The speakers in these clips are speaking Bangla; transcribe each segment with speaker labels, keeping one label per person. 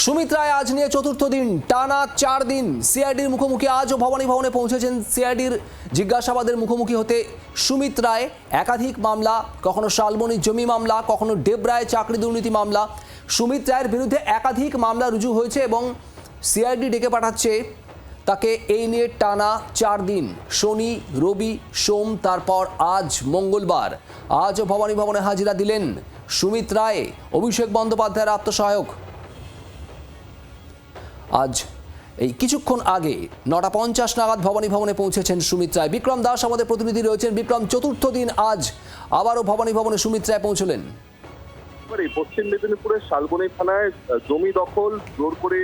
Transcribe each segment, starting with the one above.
Speaker 1: সুমিত রায় আজ নিয়ে চতুর্থ দিন, টানা 4 দিন সিআইডির মুখোমুখি। আজও ভবানী ভবনে পৌঁছেছেন সিআইডির জিজ্ঞাসাবাদের মুখোমুখি হতে সুমিত রায়। একাধিক মামলা, কখনো শালবনির জমি মামলা, কখনো ডেবরায় চাকরি দুর্নীতি মামলা। সুমিত রায়ের বিরুদ্ধে একাধিক মামলা রুজু হয়েছে এবং সিআইডি ডেকে পাঠাচ্ছে তাকে এই নিয়ে টানা 4 দিন, শনি, রবি, সোম, তারপর আজ মঙ্গলবার। আজও ভবানী ভবনে হাজিরা দিলেন সুমিত রায়। অভিষেক বন্দ্যোপাধ্যায়ের আত্মসহায়ক। আজ এই কিছুক্ষণ আগে 9:50 নাগাদ ভবানী ভবনে পৌঁছেছেন সুমিত রায়। বিক্রম দাস আমাদের প্রতিনিধি রয়েছেন। বিক্রম, চতুর্থ দিন আজ আবারও ভবানী ভবনে সুমিত রায় পৌঁছলেন।
Speaker 2: পশ্চিম মেদিনীপুরের শালবনী থানায় জমি দখল, জোর করে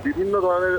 Speaker 2: বিভিন্ন ধরনের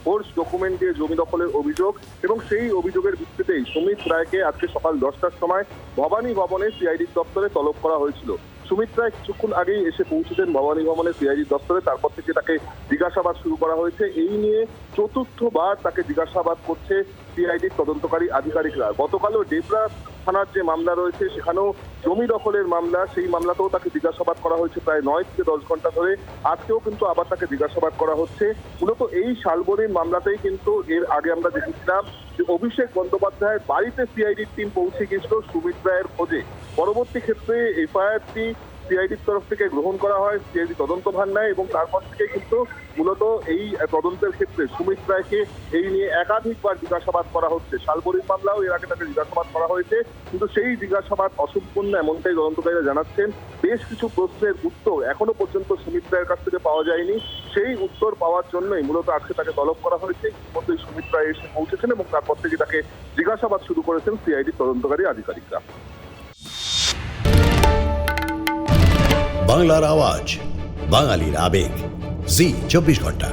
Speaker 2: ফোর্স ডকুমেন্ট দিয়ে জমি দখলের অভিযোগ, এবং সেই অভিযোগের ভিত্তিতেই সুমিত রায়কে আজকে সকাল 10টার সময় ভবানী ভবনে সিআইডি দপ্তরে তলব করা হয়েছিল। সুমিত রায় কিছুক্ষণ আগেই এসে পৌঁছেছেন ভবানী ভবনে সিআইডি দপ্তরে। তারপর থেকে তাকে জিজ্ঞাসাবাদ শুরু করা হয়েছে। এই নিয়ে চতুর্থবার তাকে জিজ্ঞাসাবাদ করছে সিআইডির তদন্তকারী আধিকারিকরা। গতকালও ডেবরা থানার যে মামলা রয়েছে সেখানেও জমি দখলের মামলা, সেই মামলাতেও তাকে জিজ্ঞাসাবাদ করা হয়েছে প্রায় 9 থেকে 10 ঘন্টা ধরে। আজকেও কিন্তু আবার তাকে জিজ্ঞাসাবাদ করা হচ্ছে। মূলত এই শালবনির মামলাতেই কিন্তু এর আগে আমরা দেখেছিলাম যে অভিষেক বন্দ্যোপাধ্যায়ের বাড়িতে সিআইডির টিম পৌঁছে গিয়েছিল সুমিত রায়ের খোঁজে। পরবর্তী ক্ষেত্রে এফআইআরটি সিআইডির তরফ থেকে গ্রহণ করা হয়, সিআইডি তদন্তভার নেয়, এবং তারপর থেকে কিন্তু মূলত এই তদন্তের ক্ষেত্রে সুমিত রায়কে এই নিয়ে একাধিকবার জিজ্ঞাসাবাদ করা হচ্ছে। শালবনির মামলাও এর আগে তাকে জিজ্ঞাসাবাদ করা হয়েছে, কিন্তু সেই জিজ্ঞাসাবাদ অসম্পূর্ণ এমনটাই তদন্তকারীরা জানাচ্ছেন। বেশ কিছু প্রশ্নের উত্তর এখনো পর্যন্ত সুমিত রায়ের কাছ থেকে পাওয়া যায়নি। সেই উত্তর পাওয়ার জন্যই মূলত আজকে তাকে তলব করা হয়েছে। ইতিমধ্যেই সুমিত রায় এসে পৌঁছেছেন এবং তারপর থেকে তাকে জিজ্ঞাসাবাদ শুরু করেছেন সিআইডির তদন্তকারী আধিকারিকরা।
Speaker 3: বাংলার আওয়াজ, বাঙালির আবেগ, জি 24 ঘন্টা।